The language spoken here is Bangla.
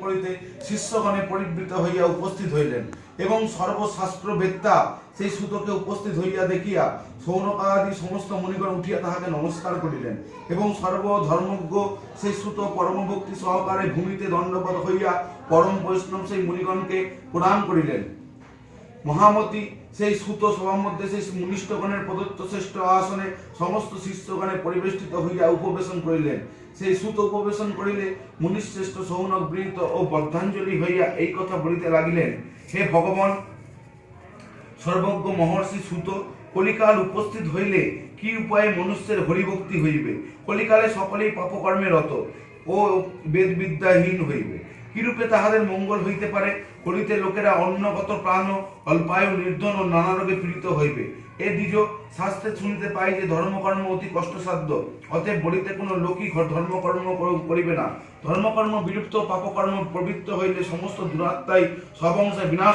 করিতে শিষ্যগণে পরিবৃত হইয়া উপস্থিত হইলেন এবং সর্বশাস্ত্রবেত্তা সেই সুতকে উপস্থিত হইয়া দেখিয়া সৌনকাদি সমস্ত মুনিগণ উঠিয়া তাহাকে নমস্কার করিলেন এবং সর্বধর্মজ্ঞ সেই সুত পরমভক্তি সহকারে ভূমিতে দণ্ডবত হইয়া পরম বৈষ্ণব সেই মুনিগণকে প্রণাম করিলেন। মহামতি সেই সুত সভার মধ্যে সেই মুনিষ্ঠগণের প্রদত্ত শ্রেষ্ঠ আসনে সমস্ত শিষ্যগণে পরিবেষ্টিত হইয়া উপবেশন করিলেন। সেই সুত উপবেশন করিলে মুনিশ্রেষ্ঠ সৌনক বৃন্দ ও বদ্ধাঞ্জলি হইয়া এই কথা বলিতে লাগিলেন, হে ভগবান সর্বজ্ঞ মহর্ষি সুত, কলিকাল উপস্থিত হইলে কি উপায়ে মনুষ্যের হরিভক্তি হইবে? কলিকালে সকলেই পাপকর্মে রত ও বেদবিদ্যাহীন হইবে। কিরূপে তাহাদের মঙ্গল হইতে পারে? কলিতে লোকেরা অন্নগত প্রাণ, অল্পায়ু, নির্ধন ও নানা রোগে পীড়িত হইবে। এ দ্বিজ শাস্ত্রে শুনিতে পাই যে ধর্মকর্ম অতি কষ্টসাধ্য, অতএব বলিতে কোনো লোকই ধর্মকর্ম করিবে না। ধর্মকর্ম বিলুপ্ত, পাপকর্ম প্রবৃত্ত হইলে সমস্ত দুরাত্মাই সবংশে বিনাশ